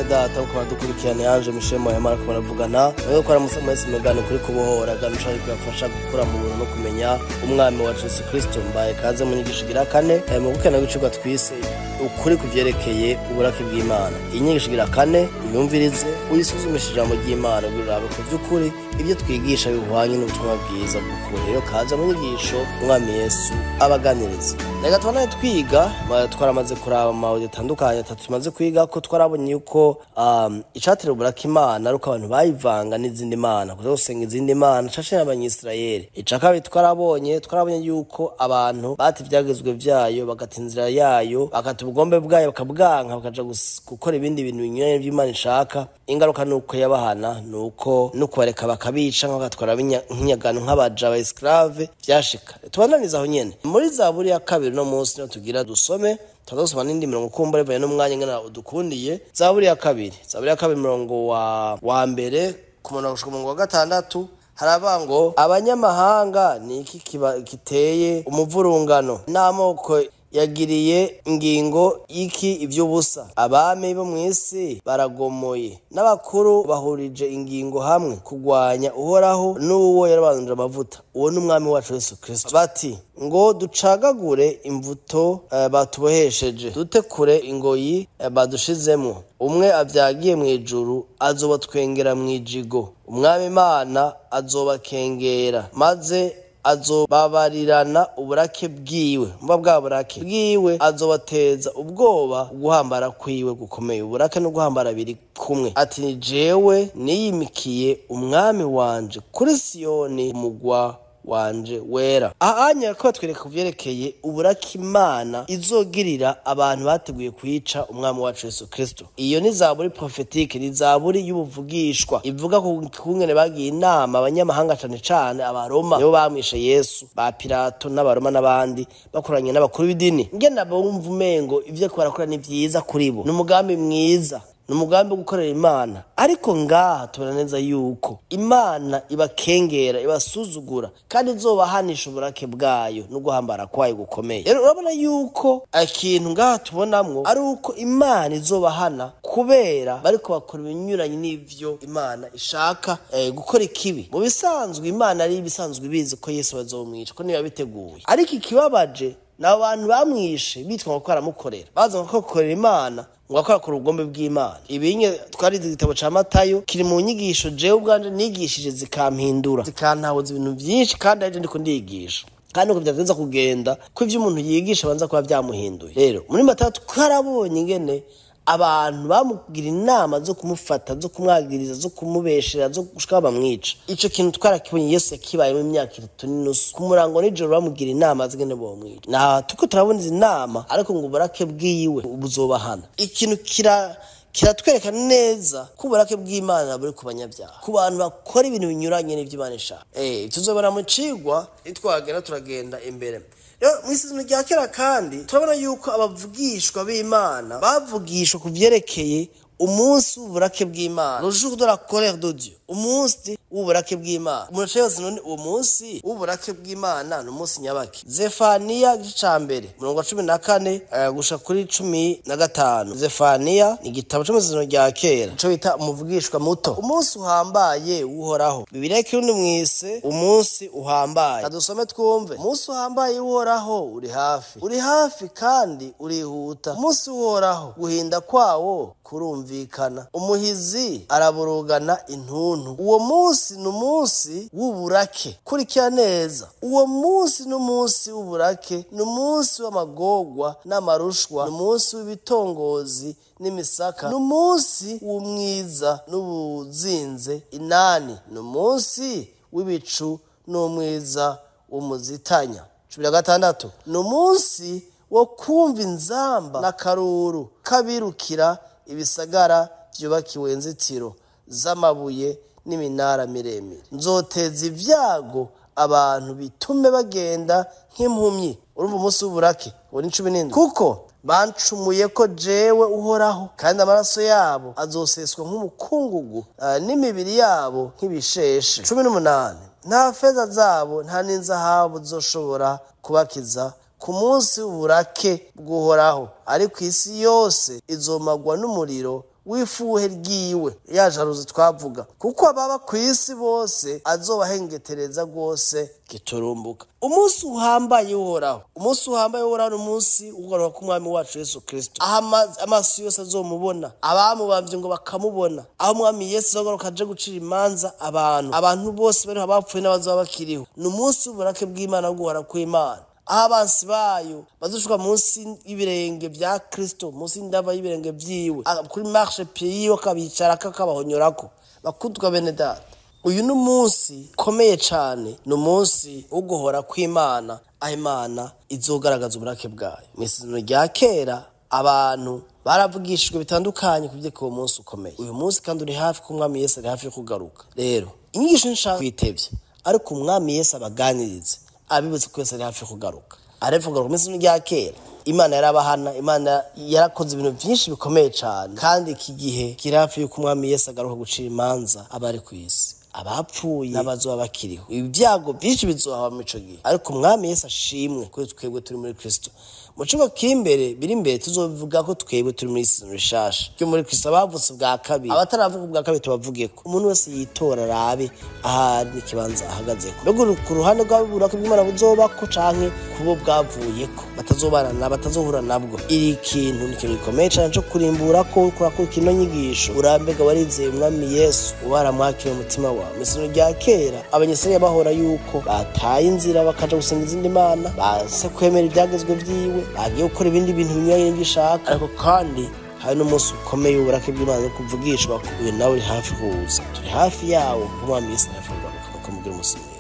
data uko badukurikirana yanje mishemo ya mara kubaravugana rero ko aramusa mwese megano kuri kubohora ganusha kubafasha gukura mu buntu no kumenya umwami wa Yesu Kristo mbaye kaze mu nyigisho gira kane mu gukena gwicirwa twise ukuri kuvyerekeye uburake bw'Imana. Inyigisho gira kane uyumvirize uyisuzumishije ijambo ry'Imana birabe ko vy'ukuri ibyo twigisha bihwanye n'ubutumwa bwiza bw'ukuri. Rero kaze mu nyigisho umwami Yesu abaganiriza. Reka tubane twiga twaramaze kuraba amawudio atandukanye tumaze kwiga ko twarabonye yuko icatera uburake Imana aruko abantu bayivanga n'izindi mana kuko gusenga izindi mana cashira abanyisirayeli. Icakabi twarabonye yuko abantu bati ivyagezwe vyayo bagatinzira yayo bakati ubugombe bwayo bakabwanka bakaja gukora ibindi bintu binyuranye by'Imana ishaka. Ingaruka nuko yabahana nuko bareka bakabica nk'agatwara nk'inyagano nk'abaja ba esclave vyashika. Tubananiza aho nyene muri Zaburi ya kabiri no munsi no tugira dusome tuzosoma n'indi mirongo kumbure banye n'umwanya ngana udukundiye. Zaburi ya kabiri mirongo wa mbere ku murongo wa gatandatu harabango abanyamahanga ni iki kiteye umuvurungano n'amoko yagiriye ingingo iki ivy'ubusa. Abami bo mw'isi baragomoye n'abakuru bahurije ingingo hamwe kugwanya uhoraho n'uwo yarabanuje amavuta uwo n'umwami wacu Yesu Kristo. Bati ngo ducagagure imvuto batubohesheje dute kure ingoyi badushizemo. Umwe avyagiye mw'ijuru azobatwengera mw'ijigo. Umwami Imana azobakengera maze azobabarirana uburake bwiwe. Mba bwa burake bwiwe azobateza ubwoba guhambara kwiwe gukomeye. Uburake no guhambara biri kumwe. Ati ni jewe niyimikiye umwami wanje kuri Siyoni umugwa wanje wera. Ahanya ko twereka kuvyerekeye uburake Imana izogirira abantu bateguye kwica umwami wacu Yesu Kristo. Iyo ni Zaburi prophetique, ni Zaburi y'ubuvugishwa ivuga kungene bagiye inama abanyamahanga cane abaroma nibo bamwishe Yesu, ba Pilato n'abaroma n'abandi bakoranye n'abakuru b'idini. Ngena bumva umengo ivyo barakora ni vyiza kuri bo, n'umugambi mwiza, n'umugambi wo gukorera Imana. Ariko ngaha tubona neza yuko Imana ibakengera ibasuzugura kandi izobahanisha uburake bwayo no guhambara kwayo gukomeye. Rero urabona yuko ikintu ngaha tubonamwo ari uko Imana izobahana kubera bariko bakora ibinyuranye n'ivyo Imana ishaka gukora ikibi. Mu bisanzwe Imana ari ibisanzwe ibizi ko Yesu bazomwica ko niba biteguye. Ariko ikibabaje n'abantu bamwishe bitwa ko aramukorera baza ko gukorera Imana ngo akora ku rugombe bw'Imana. Ibinye twari igitabo ca Matayo kiri mu nyigisho jewe ubwanje nigishije zikampindura zikantahuza ibintu byinshi kandi aje ndiko ndigisha kandi uko byagenza kugenda ko ivyo umuntu yigisha banza kuba byamuhinduye. Rero muri Matayo twarabonye ingene abantu bamugira inama zo kumufata zo kumwagiriza zo kumubeshera zo gushika bamwica. Ico kintu twarakibonye Yesu yakibaye mu myaka 3 n'inusu ku murango n'ijoro bamugira inama zigene bomwica. Na tuko turabona izi nama ariko ngo uburake bwiwe ubuzobahana. Ikintu kiratwereka neza ko uburake bw'Imana buri ku banyabyaha, ku bantu bakora ibintu binyuranye n'ivyo ishaka. Tuzobona mu cirwa itwagera turagenda imbere. Mw'isezerano rya Kera kandi turabona yuko abavugishwa b'Imana bavugishwa kuvyerekeye umunsi w'uburake bw'Imana, le jour de la colère de Dieu, umunsi w'uburake bw'Imana. Muracebaza none uwo munsi w'uburake bw'Imana no munsi nyabaki. Zefaniya gicambere 14 gusha kuri 15. Zefaniya ni igitabo c'amasezerano rya Kera cyo bita umuvugishwa muto. Umunsi uhambaye uhoraho. Bibiliya kirundi mwise umunsi uhambaye. Kadusome twumve. Umunsi uhambaye uhoraho uri hafi kandi urihuta. Umunsi uhoraho guhinda kwawo kurumvikana. Umuhizi araburugana intuntu. Uwo munsi n'umunsi w'uburake. Kurikira neza. Uwo munsi n'umunsi w'uburake, n'umunsi w'amagogwa n'amarushwa, n'umunsi w'ibitongozi n'imisaka, n'umunsi w'umwiza n'ubuzinze inani, n'umunsi w'ibicu n'umwiza w'umuzitanya. 16 n'umunsi wo kumva inzamba n'akaruru kabirukira ibisagara byubakiwe inzitiro z'amabuye n'iminara miremire. Nzoteza ivyago abantu bitume bagenda nk'impumyi. Urumva umunsi w'uburake wo ni 17 kuko bancumuye ko jewe uhoraho kandi amaraso yabo azoseswa nk'umukungugu n'imibiri yabo nk'ibisheshe. 18 nta feza zabo nta n'inzahabu zoshobora kubakiza ku munsi w'uburake bw'uhoraho, ariko isi yose izomagwa n'umuriro w'ifuhe ryiwe, ya jaruzi twavuga, kuko ababa kw'isi bose azobahengetereza rwose giturumbuka. Umunsi uhambaye uhoraho, umunsi uhambaye uhoraho, umunsi ugaruka k'umwami wacu Yesu Kristo, aho amaso yose azomubona, abamubamvye ngo bakamubona, aho umwami Yesu azogaruka aje gucira imanza abantu bose bariho, abapfuye n'abazoba bakiriho. Ni umunsi w'uburake bw'Imana, guhora kw'Imana, aho abansi bayo bazoshuka munsi y'ibirenge vya Kristo, munsi y'indava y'ibirenge vyiwe, kuri marche pied yiwe akabicarako akabahonyorako. Bakundwa bene data, uyu ni umunsi ukomeye cane, ni umunsi wo guhora kw'Imana, aho Imana izogaragaza uburake bwayo. Mw'isezerano rya kera abantu baravugishijwe bitandukanye kuvyeka uwo munsi ukomeye. Uyu munsi kandi uri hafi, ko umwami Yesu ari hafi yo kugaruka. Rero inyigisho nshaka kwitevye, ariko umwami Yesu abaganirize, abibutse ko Yesu ari hafi yo kugaruka. Arepfa kugaruka. Mw'isezerano rya kera Imana yarabahana, Imana yarakoze ibintu byinshi bikomeye cane, kandi iki gihe kiri hafi yuko umwami Yesu agaruka gucira imanza abari kw'isi, abapfuye n'abazoba bakiriho. Ibyago byinshi bizohaba mu ico gihe, ariko umwami Yesu ashimwe ko twebwe turi muri Kristo. Mu kigo biri imbere tuzobivuga ko twebwe turi muri Rishasha ryo muri Kristo, abavutse bwa kabiri. Abataravuga ubwa kabiri tubavugeko. Umuntu wese yitora arabe ahari n'ikibanza ahagazeko, mbega ku ruhande rw'uburake bw'Imana buzobako canke kubo bwavuyeko, batazohura nabwo. Iri kintu ni ikintu gikomeye cane co kurimbura ko kurakora kino nyigisho. Urambega warizeye umwami Yesu, ubaramwakira umutima wawe. Mw'isezerano rya kera abanyeseriya bahora yuko bataye inzira bakaja gusenga izindi mana, base kwemera ivyagezwe vyiwe, bagiye gukora ibindi bintu binyuranye n'ibishaka. Ariko kandi hari n'umunsi ukomeye w'uburake bw'Imana no kuvugishwa, uyu nawe uri hafi kuza. Turi hafi yawo, umwami Yesu aravuga, nuko mugira umunsi mwiza.